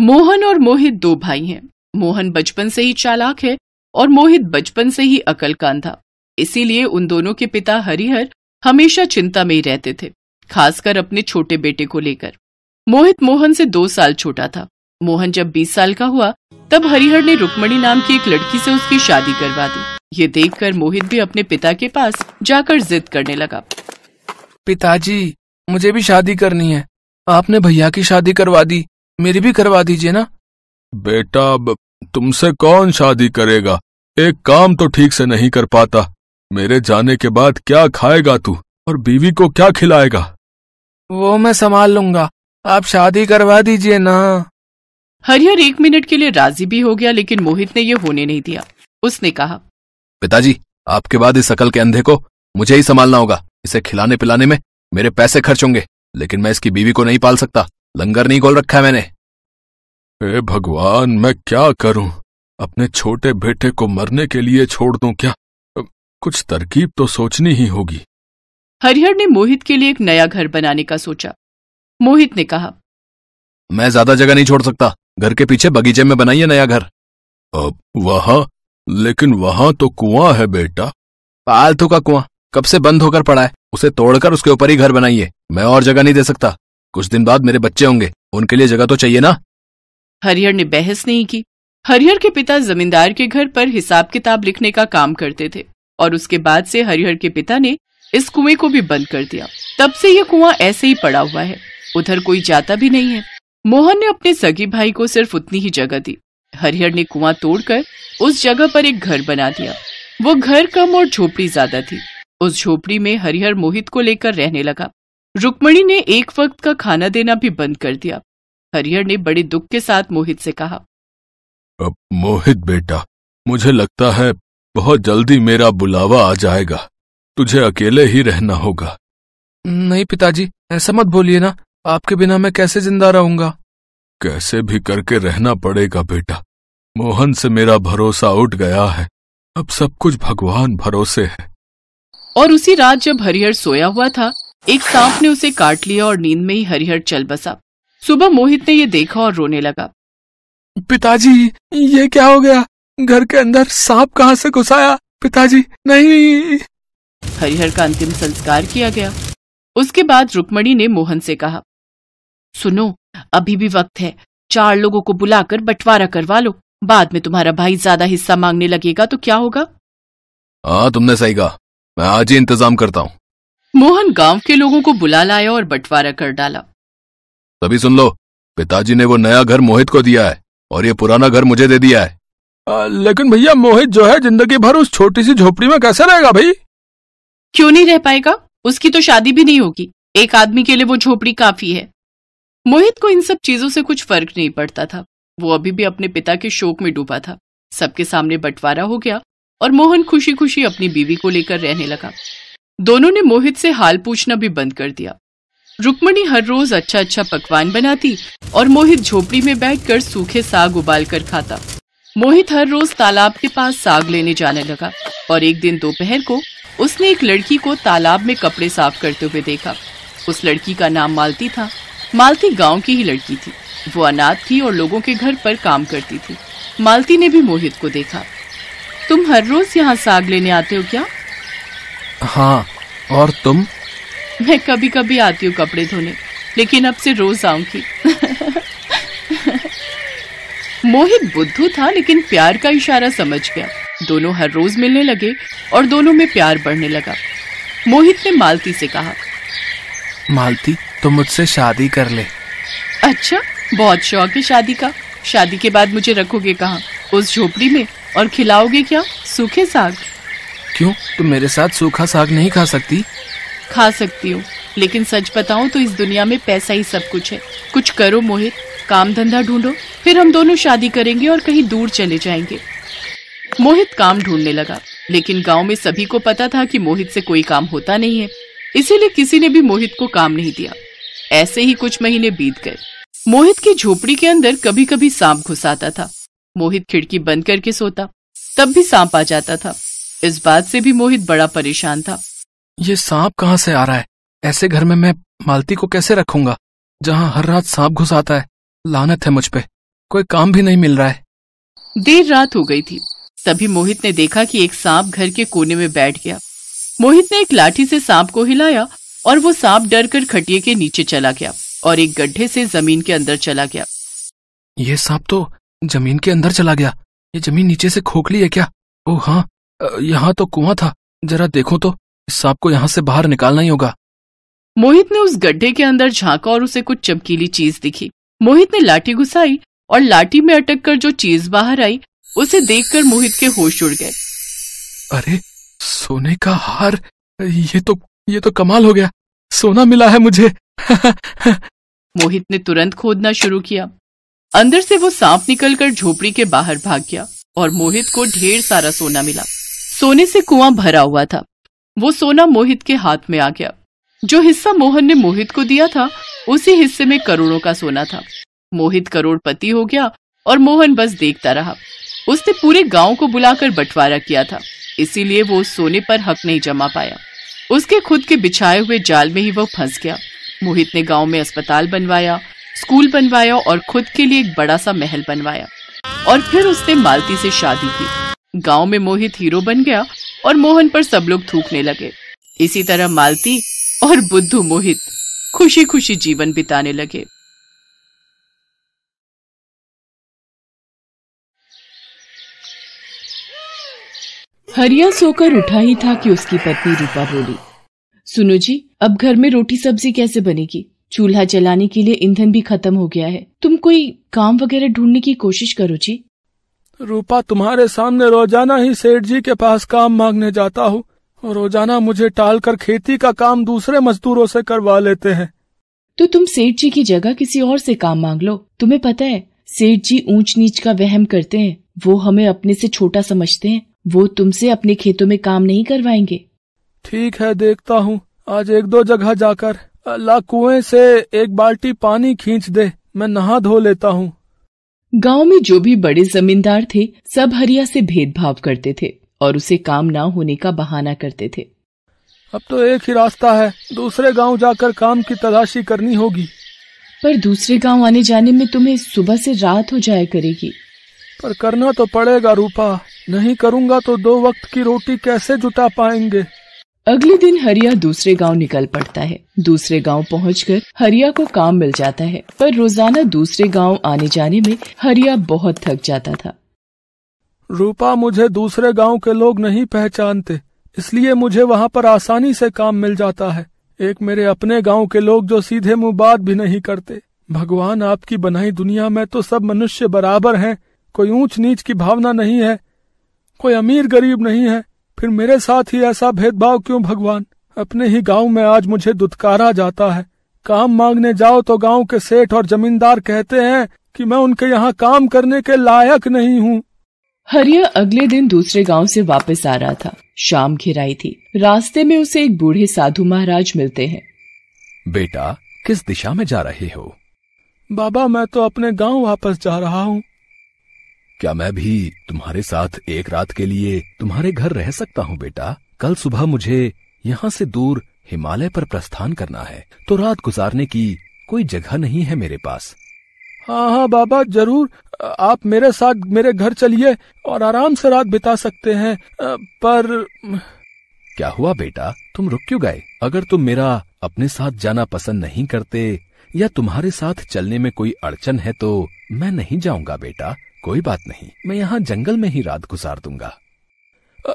मोहन और मोहित दो भाई हैं। मोहन बचपन से ही चालाक है और मोहित बचपन से ही अक्लकान था। इसीलिए उन दोनों के पिता हरिहर हमेशा चिंता में ही रहते थे, खासकर अपने छोटे बेटे को लेकर। मोहित मोहन से 2 साल छोटा था। मोहन जब 20 साल का हुआ तब हरिहर ने रुक्मणी नाम की एक लड़की से उसकी शादी करवा दी। ये देखकर मोहित भी अपने पिता के पास जाकर जिद करने लगा। पिताजी, मुझे भी शादी करनी है। आपने भैया की शादी करवा दी, मेरी भी करवा दीजिए ना। बेटा, अब तुमसे कौन शादी करेगा? एक काम तो ठीक से नहीं कर पाता। मेरे जाने के बाद क्या खाएगा तू और बीवी को क्या खिलाएगा? वो मैं संभाल लूंगा, आप शादी करवा दीजिए ना। हरिहर 1 मिनट के लिए राजी भी हो गया, लेकिन मोहित ने ये होने नहीं दिया। उसने कहा, पिताजी, आपके बाद इस अकल के अंधे को मुझे ही संभालना होगा। इसे खिलाने पिलाने में मेरे पैसे खर्च होंगे, लेकिन मैं इसकी बीवी को नहीं पाल सकता। लंगर नहीं खोल रखा है मैंने। हे भगवान, मैं क्या करूं? अपने छोटे बेटे को मरने के लिए छोड़ दूं क्या? कुछ तरकीब तो सोचनी ही होगी। हरिहर ने मोहित के लिए एक नया घर बनाने का सोचा। मोहित ने कहा, मैं ज्यादा जगह नहीं छोड़ सकता। घर के पीछे बगीचे में बनाइए नया घर। अब वहां? लेकिन वहां तो कुआं है बेटा। फालतू का कुआं कब से बंद होकर पड़ा है, उसे तोड़कर उसके ऊपर ही घर बनाइए। मैं और जगह नहीं दे सकता। कुछ दिन बाद मेरे बच्चे होंगे, उनके लिए जगह तो चाहिए ना। हरिहर ने बहस नहीं की। हरिहर के पिता जमींदार के घर पर हिसाब किताब लिखने का काम करते थे और उसके बाद से हरिहर के पिता ने इस कुएं को भी बंद कर दिया। तब से ये कुआं ऐसे ही पड़ा हुआ है, उधर कोई जाता भी नहीं है। मोहन ने अपने सगी भाई को सिर्फ उतनी ही जगह दी। हरिहर ने कुआं तोड़कर उस जगह पर एक घर बना दिया। वो घर कम और झोपड़ी ज्यादा थी। उस झोपड़ी में हरिहर मोहित को लेकर रहने लगा। रुक्मणी ने एक वक्त का खाना देना भी बंद कर दिया। हरिहर ने बड़े दुख के साथ मोहित से कहा, अब मोहित बेटा, मुझे लगता है बहुत जल्दी मेरा बुलावा आ जाएगा। तुझे अकेले ही रहना होगा। नहीं पिताजी, ऐसा मत बोलिए ना। आपके बिना मैं कैसे जिंदा रहूंगा? कैसे भी करके रहना पड़ेगा बेटा। मोहन से मेरा भरोसा उठ गया है। अब सब कुछ भगवान भरोसे है। और उसी रात जब हरिहर सोया हुआ था, एक सांप ने उसे काट लिया और नींद में ही हरिहर चल बसा। सुबह मोहित ने ये देखा और रोने लगा। पिताजी, ये क्या हो गया? घर के अंदर सांप कहाँ से घुस आया? पिताजी, नहीं। हरिहर का अंतिम संस्कार किया गया। उसके बाद रुक्मणी ने मोहन से कहा, सुनो, अभी भी वक्त है। 4 लोगों को बुलाकर बंटवारा करवा लो। बाद में तुम्हारा भाई ज्यादा हिस्सा मांगने लगेगा तो क्या होगा? हाँ, तुमने सही कहा। मैं आज ही इंतजाम करता हूँ। मोहन गांव के लोगों को बुला लाया और बंटवारा कर डाला। तभी सुन लो, पिताजी ने वो नया घर मोहित को दिया है और ये पुराना घर मुझे दे दिया है। लेकिन भैया, मोहित जो है जिंदगी भर उस छोटी सी झोपड़ी में कैसे रहेगा भाई? क्यों नहीं रह पाएगा? उसकी तो शादी भी नहीं होगी। एक आदमी के लिए वो झोपड़ी काफी है। मोहित को इन सब चीजों से कुछ फर्क नहीं पड़ता था। वो अभी भी अपने पिता के शोक में डूबा था। सबके सामने बंटवारा हो गया और मोहन खुशी खुशी अपनी बीवी को लेकर रहने लगा। दोनों ने मोहित से हाल पूछना भी बंद कर दिया। रुक्मणी हर रोज अच्छा अच्छा पकवान बनाती और मोहित झोपड़ी में बैठकर सूखे साग उबाल कर खाता। मोहित हर रोज तालाब के पास साग लेने जाने लगा और एक दिन दोपहर को उसने एक लड़की को तालाब में कपड़े साफ करते हुए देखा। उस लड़की का नाम मालती था। मालती गांव की ही लड़की थी। वो अनाथ थी और लोगों के घर पर काम करती थी। मालती ने भी मोहित को देखा। तुम हर रोज यहाँ साग लेने आते हो क्या? हाँ, और तुम? मैं कभी कभी आती हूँ कपड़े धोने, लेकिन अब से रोज आऊंगी। मोहित बुद्धू था, लेकिन प्यार का इशारा समझ गया। दोनों हर रोज मिलने लगे और दोनों में प्यार बढ़ने लगा। मोहित ने मालती से कहा, मालती, तुम मुझसे शादी कर ले। अच्छा, बहुत शौक है शादी का। शादी के बाद मुझे रखोगे कहाँ? उस झोपड़ी में? और खिलाओगे क्या? सूखे साग? क्यों, तुम मेरे साथ सूखा साग नहीं खा सकती? खा सकती हूँ, लेकिन सच बताऊं तो इस दुनिया में पैसा ही सब कुछ है। कुछ करो मोहित, काम धंधा ढूंढो, फिर हम दोनों शादी करेंगे और कहीं दूर चले जाएंगे। मोहित काम ढूंढने लगा, लेकिन गांव में सभी को पता था कि मोहित से कोई काम होता नहीं है, इसीलिए किसी ने भी मोहित को काम नहीं दिया। ऐसे ही कुछ महीने बीत गए। मोहित की झोपड़ी के अंदर कभी कभी सांप घुस आता था। मोहित खिड़की बंद करके सोता, तब भी सांप आ जाता था। इस बात से भी मोहित बड़ा परेशान था। ये सांप कहाँ से आ रहा है? ऐसे घर में मैं मालती को कैसे रखूंगा जहाँ हर रात सांप घुस आता है? लानत है मुझ पे। कोई काम भी नहीं मिल रहा है। देर रात हो गई थी। तभी मोहित ने देखा कि एक सांप घर के कोने में बैठ गया। मोहित ने एक लाठी से सांप को हिलाया और वो सांप डर कर खटिये के नीचे चला गया और एक गड्ढे से जमीन के अंदर चला गया। ये सांप तो जमीन के अंदर चला गया। ये जमीन नीचे से खोखली है क्या? ओह हाँ, यहाँ तो कुआं था। जरा देखो तो, इस सांप को यहाँ से बाहर निकालना ही होगा। मोहित ने उस गड्ढे के अंदर झांका और उसे कुछ चमकीली चीज दिखी। मोहित ने लाठी घुसाई और लाठी में अटक कर जो चीज बाहर आई उसे देखकर मोहित के होश उड़ गए। अरे सोने का हार! ये तो कमाल हो गया। सोना मिला है मुझे। मोहित ने तुरंत खोदना शुरू किया। अंदर से वो सांप निकलकर झोपड़ी के बाहर भाग गया और मोहित को ढेर सारा सोना मिला। सोने से कुआं भरा हुआ था। वो सोना मोहित के हाथ में आ गया। जो हिस्सा मोहन ने मोहित को दिया था उसी हिस्से में करोड़ों का सोना था। मोहित करोड़पति हो गया और मोहन बस देखता रहा। उसने पूरे गांव को बुलाकर बंटवारा किया था, इसीलिए वो उस सोने पर हक नहीं जमा पाया। उसके खुद के बिछाए हुए जाल में ही वो फंस गया। मोहित ने गांव में अस्पताल बनवाया, स्कूल बनवाया और खुद के लिए एक बड़ा सा महल बनवाया। और फिर उसने मालती से शादी की। गांव में मोहित हीरो बन गया और मोहन पर सब लोग थूकने लगे। इसी तरह मालती और बुद्धू मोहित खुशी खुशी जीवन बिताने लगे। हरिया सोकर उठा ही था कि उसकी पत्नी रूपा बोली, सुनो जी, अब घर में रोटी सब्जी कैसे बनेगी? चूल्हा जलाने के लिए ईंधन भी खत्म हो गया है। तुम कोई काम वगैरह ढूंढने की कोशिश करो जी। रूपा, तुम्हारे सामने रोजाना ही सेठ जी के पास काम मांगने जाता हूँ और रोजाना मुझे टालकर खेती का काम दूसरे मजदूरों से करवा लेते हैं। तो तुम सेठ जी की जगह किसी और से काम मांग लो। तुम्हें पता है, सेठ जी ऊंच नीच का वहम करते हैं। वो हमें अपने से छोटा समझते हैं। वो तुमसे अपने खेतों में काम नहीं करवाएंगे। ठीक है, देखता हूँ। आज एक दो जगह जाकर अल्लाह कुएं से एक बाल्टी पानी खींच दे, मैं नहा धो लेता हूँ। गांव में जो भी बड़े जमींदार थे सब हरिया से भेदभाव करते थे और उसे काम ना होने का बहाना करते थे। अब तो एक ही रास्ता है, दूसरे गांव जाकर काम की तलाशी करनी होगी। पर दूसरे गांव आने जाने में तुम्हें सुबह से रात हो जाया करेगी। पर करना तो पड़ेगा रूपा, नहीं करूँगा तो 2 वक्त की रोटी कैसे जुटा पाएंगे। अगले दिन हरिया दूसरे गांव निकल पड़ता है। दूसरे गांव पहुंचकर हरिया को काम मिल जाता है, पर रोजाना दूसरे गांव आने जाने में हरिया बहुत थक जाता था। रूपा, मुझे दूसरे गांव के लोग नहीं पहचानते, इसलिए मुझे वहां पर आसानी से काम मिल जाता है। एक मेरे अपने गांव के लोग जो सीधे मुंह बात भी नहीं करते। भगवान, आपकी बनाई दुनिया में तो सब मनुष्य बराबर हैं। कोई ऊंच नीच की भावना नहीं है, कोई अमीर गरीब नहीं है। फिर मेरे साथ ही ऐसा भेदभाव क्यों भगवान? अपने ही गांव में आज मुझे दुत्कारा जाता है। काम मांगने जाओ तो गांव के सेठ और जमींदार कहते हैं कि मैं उनके यहाँ काम करने के लायक नहीं हूँ। हरिया अगले दिन दूसरे गांव से वापस आ रहा था। शाम घिराई थी। रास्ते में उसे एक बूढ़े साधु महाराज मिलते हैं। बेटा, किस दिशा में जा रहे हो? बाबा, मैं तो अपने गांव वापस जा रहा हूँ। क्या मैं भी तुम्हारे साथ एक रात के लिए तुम्हारे घर रह सकता हूँ बेटा? कल सुबह मुझे यहाँ से दूर हिमालय पर प्रस्थान करना है, तो रात गुजारने की कोई जगह नहीं है मेरे पास। हाँ हाँ बाबा, जरूर। आप मेरे साथ मेरे घर चलिए और आराम से रात बिता सकते हैं। पर क्या हुआ बेटा, तुम रुक क्यों गए? अगर तुम मेरा अपने साथ जाना पसंद नहीं करते या तुम्हारे साथ चलने में कोई अड़चन है तो मैं नहीं जाऊंगा बेटा। कोई बात नहीं, मैं यहाँ जंगल में ही रात गुजार दूंगा।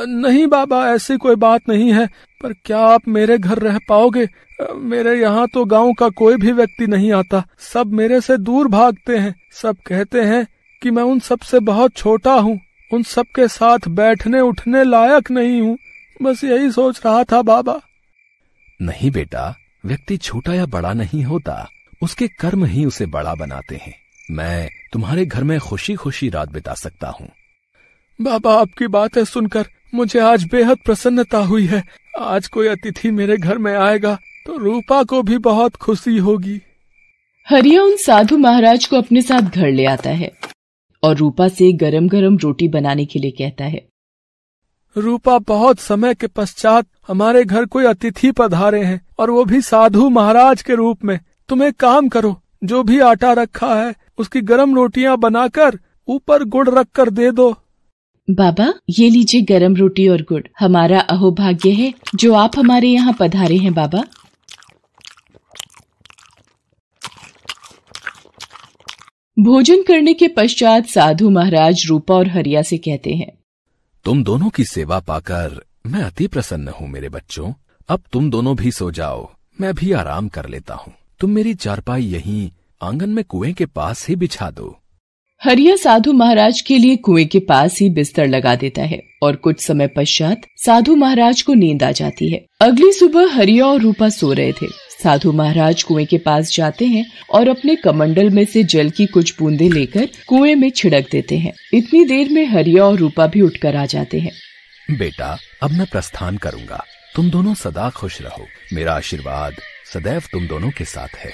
नहीं बाबा, ऐसी कोई बात नहीं है। पर क्या आप मेरे घर रह पाओगे? मेरे यहाँ तो गांव का कोई भी व्यक्ति नहीं आता। सब मेरे से दूर भागते हैं। सब कहते हैं कि मैं उन सब से बहुत छोटा हूँ, उन सब के साथ बैठने उठने लायक नहीं हूँ। बस यही सोच रहा था बाबा। नहीं बेटा, व्यक्ति छोटा या बड़ा नहीं होता, उसके कर्म ही उसे बड़ा बनाते हैं। मैं तुम्हारे घर में खुशी खुशी रात बिता सकता हूँ। बाबा, आपकी बातें सुनकर मुझे आज बेहद प्रसन्नता हुई है। आज कोई अतिथि मेरे घर में आएगा तो रूपा को भी बहुत खुशी होगी। हरिया उन साधु महाराज को अपने साथ घर ले आता है और रूपा से गरम गरम रोटी बनाने के लिए कहता है। रूपा, बहुत समय के पश्चात हमारे घर कोई अतिथि पधारे हैं और वो भी साधु महाराज के रूप में। तुम एक काम करो, जो भी आटा रखा है उसकी गरम रोटियां बनाकर ऊपर गुड़ रख कर दे दो। बाबा, ये लीजिए गरम रोटी और गुड़। हमारा अहोभाग्य है जो आप हमारे यहाँ पधारे हैं बाबा। भोजन करने के पश्चात साधु महाराज रूपा और हरिया से कहते हैं, तुम दोनों की सेवा पाकर मैं अति प्रसन्न हूँ मेरे बच्चों। अब तुम दोनों भी सो जाओ, मैं भी आराम कर लेता हूँ। तुम मेरी चारपाई यहीं आंगन में कुएं के पास ही बिछा दो। हरिया साधु महाराज के लिए कुएं के पास ही बिस्तर लगा देता है और कुछ समय पश्चात साधु महाराज को नींद आ जाती है। अगली सुबह हरिया और रूपा सो रहे थे। साधु महाराज कुएं के पास जाते हैं और अपने कमंडल में से जल की कुछ बूंदें लेकर कुएं में छिड़क देते हैं। इतनी देर में हरिया और रूपा भी उठकर आ जाते हैं। बेटा, अब मैं प्रस्थान करूंगा। तुम दोनों सदा खुश रहो। मेरा आशीर्वाद सदैव तुम दोनों के साथ है।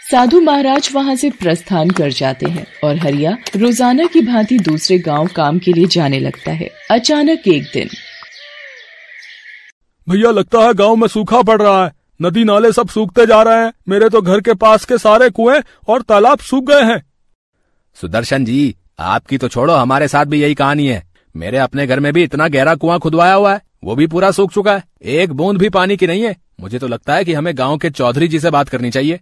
साधु महाराज वहाँ से प्रस्थान कर जाते हैं और हरिया रोजाना की भांति दूसरे गांव काम के लिए जाने लगता है। अचानक एक दिन, भैया लगता है गांव में सूखा पड़ रहा है। नदी नाले सब सूखते जा रहे हैं। मेरे तो घर के पास के सारे कुएं और तालाब सूख गए हैं। सुदर्शन जी, आपकी तो छोड़ो, हमारे साथ भी यही कहानी है। मेरे अपने घर में भी इतना गहरा कुआं खुदवाया हुआ है, वो भी पूरा सूख चुका है। एक बूंद भी पानी की नहीं है। मुझे तो लगता है कि हमें गांव के चौधरी जी से बात करनी चाहिए।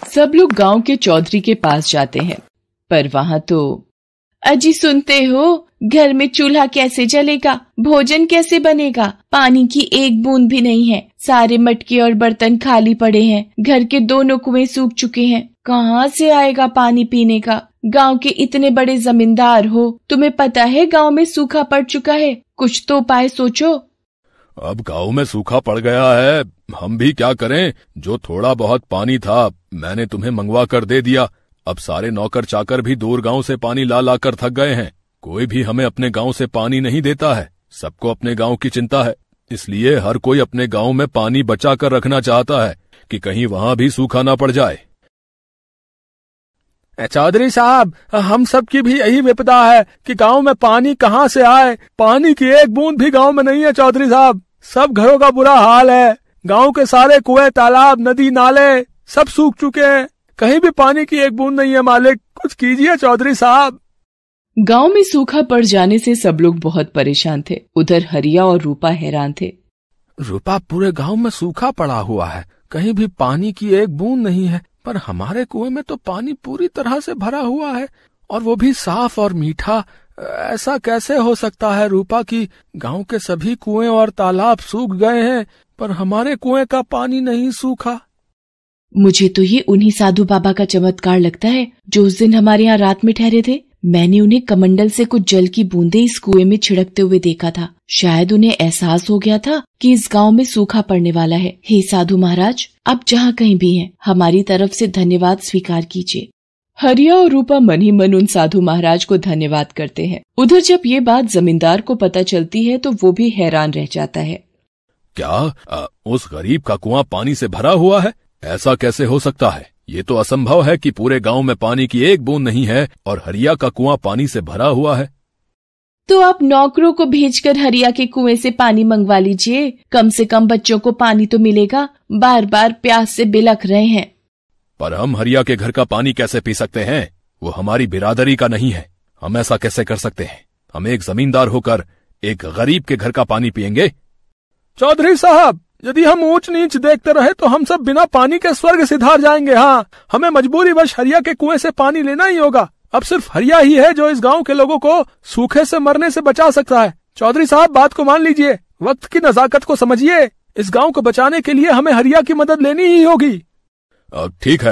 सब लोग गांव के चौधरी के पास जाते हैं, पर वहाँ तो, अजी सुनते हो, घर में चूल्हा कैसे जलेगा, भोजन कैसे बनेगा, पानी की एक बूंद भी नहीं है, सारे मटके और बर्तन खाली पड़े हैं, घर के दोनों कुएं सूख चुके हैं, कहाँ से आएगा पानी पीने का। गांव के इतने बड़े जमींदार हो, तुम्हें पता है गांव में सूखा पड़ चुका है, कुछ तो उपाय सोचो। अब गांव में सूखा पड़ गया है, हम भी क्या करें। जो थोड़ा बहुत पानी था मैंने तुम्हें मंगवा कर दे दिया। अब सारे नौकर चाकर भी दूर गांव से पानी ला ला कर थक गए हैं। कोई भी हमें अपने गांव से पानी नहीं देता है। सबको अपने गांव की चिंता है, इसलिए हर कोई अपने गांव में पानी बचा कर रखना चाहता है कि कहीं वहां भी सूखा ना पड़ जाए। चौधरी साहब, हम सब की भी यही विपदा है कि गांव में पानी कहाँ से आए। पानी की एक बूंद भी गांव में नहीं है चौधरी साहब। सब घरों का बुरा हाल है। गांव के सारे कुएं, तालाब, नदी, नाले सब सूख चुके हैं। कहीं भी पानी की एक बूंद नहीं है। मालिक, कुछ कीजिए चौधरी साहब। गांव में सूखा पड़ जाने से सब लोग बहुत परेशान थे। उधर हरिया और रूपा हैरान थे। रूपा, पूरे गांव में सूखा पड़ा हुआ है, कहीं भी पानी की एक बूंद नहीं है, पर हमारे कुएं में तो पानी पूरी तरह से भरा हुआ है और वो भी साफ और मीठा। ऐसा कैसे हो सकता है रूपा कि गांव के सभी कुएं और तालाब सूख गए हैं पर हमारे कुएं का पानी नहीं सूखा। मुझे तो ये उन्हीं साधु बाबा का चमत्कार लगता है जो उस दिन हमारे यहाँ रात में ठहरे थे। मैंने उन्हें कमंडल से कुछ जल की बूंदें इस कुएं में छिड़कते हुए देखा था। शायद उन्हें एहसास हो गया था कि इस गांव में सूखा पड़ने वाला है। हे साधु महाराज, आप जहाँ कहीं भी हैं, हमारी तरफ से धन्यवाद स्वीकार कीजिए। हरिया और रूपा मन ही मन उन साधु महाराज को धन्यवाद करते हैं। उधर जब ये बात जमींदार को पता चलती है तो वो भी हैरान रह जाता है। क्या उस गरीब का कुआं पानी से भरा हुआ है? ऐसा कैसे हो सकता है? ये तो असंभव है कि पूरे गांव में पानी की एक बूंद नहीं है और हरिया का कुआं पानी से भरा हुआ है। तो आप नौकरों को भेजकर हरिया के कुएं से पानी मंगवा लीजिए, कम से कम बच्चों को पानी तो मिलेगा। बार बार प्यास से बिलख रहे हैं। पर हम हरिया के घर का पानी कैसे पी सकते हैं? वो हमारी बिरादरी का नहीं है। हम ऐसा कैसे कर सकते हैं? हम एक जमींदार होकर एक गरीब के घर का पानी पिएंगे? चौधरी साहब, यदि हम ऊंच नीच देखते रहे तो हम सब बिना पानी के स्वर्ग सिधार जाएंगे। हाँ, हमें मजबूरीवश हरिया के कुएं से पानी लेना ही होगा। अब सिर्फ हरिया ही है जो इस गांव के लोगों को सूखे से मरने से बचा सकता है। चौधरी साहब, बात को मान लीजिए, वक्त की नजाकत को समझिए। इस गांव को बचाने के लिए हमें हरिया की मदद लेनी ही होगी। ठीक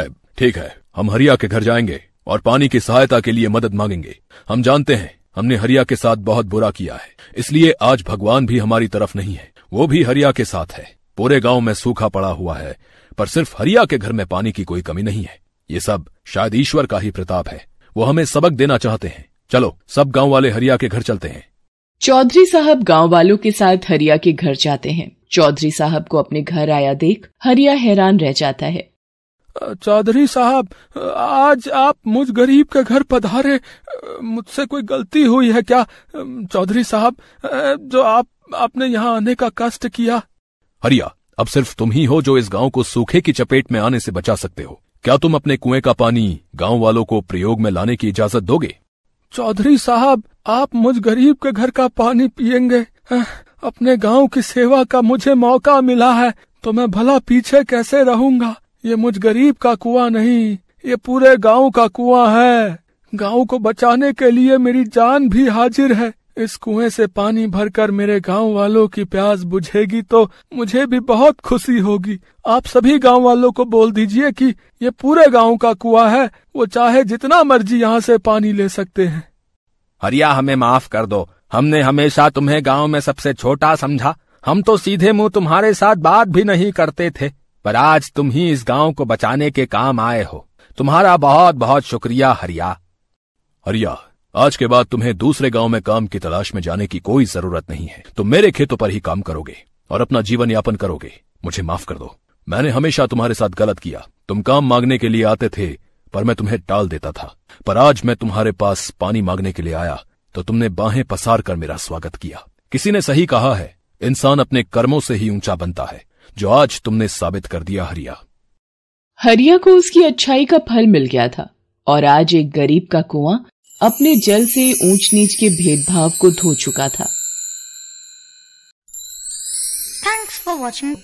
है, हम हरिया के घर जाएंगे और पानी की सहायता के लिए मदद मांगेंगे। हम जानते हैं हमने हरिया के साथ बहुत बुरा किया है, इसलिए आज भगवान भी हमारी तरफ नहीं है, वो भी हरिया के साथ है। पूरे गांव में सूखा पड़ा हुआ है पर सिर्फ हरिया के घर में पानी की कोई कमी नहीं है। ये सब शायद ईश्वर का ही प्रताप है। वो हमें सबक देना चाहते हैं। चलो, सब गांव वाले हरिया के घर चलते हैं। चौधरी साहब गांव वालों के साथ हरिया के घर जाते हैं। चौधरी साहब को अपने घर आया देख हरिया हैरान रह जाता है। चौधरी साहब, आज आप मुझ गरीब के घर पधारे, मुझसे कोई गलती हुई है क्या? चौधरी साहब, जो आपने यहाँ आने का कष्ट किया। हरिया, अब सिर्फ तुम ही हो जो इस गांव को सूखे की चपेट में आने से बचा सकते हो। क्या तुम अपने कुएं का पानी गांव वालों को प्रयोग में लाने की इजाजत दोगे? चौधरी साहब, आप मुझ गरीब के घर का पानी पिएंगे? अपने गांव की सेवा का मुझे मौका मिला है तो मैं भला पीछे कैसे रहूंगा। ये मुझ गरीब का कुआं नहीं, ये पूरे गांव का कुआं है। गांव को बचाने के लिए मेरी जान भी हाजिर है। इस कुएं से पानी भरकर मेरे गांव वालों की प्यास बुझेगी तो मुझे भी बहुत खुशी होगी। आप सभी गांव वालों को बोल दीजिए कि ये पूरे गांव का कुआं है, वो चाहे जितना मर्जी यहाँ से पानी ले सकते हैं। हरिया, हमें माफ कर दो। हमने हमेशा तुम्हें गांव में सबसे छोटा समझा। हम तो सीधे मुंह तुम्हारे साथ बात भी नहीं करते थे, पर आज तुम ही इस गांव को बचाने के काम आए हो। तुम्हारा बहुत बहुत शुक्रिया हरिया। हरिया, आज के बाद तुम्हें दूसरे गांव में काम की तलाश में जाने की कोई जरूरत नहीं है। तुम मेरे खेतों पर ही काम करोगे और अपना जीवन यापन करोगे। मुझे माफ कर दो, मैंने हमेशा तुम्हारे साथ गलत किया। तुम काम मांगने के लिए आते थे पर मैं तुम्हें टाल देता था, पर आज मैं तुम्हारे पास पानी मांगने के लिए आया तो तुमने बाहें पसार कर मेरा स्वागत किया। किसी ने सही कहा है, इंसान अपने कर्मों से ही ऊंचा बनता है, जो आज तुमने साबित कर दिया हरिया। हरिया को उसकी अच्छाई का फल मिल गया था और आज एक गरीब का कुआं अपने जल से ऊंच नीच के भेदभाव को धो चुका था। Thanks for watching.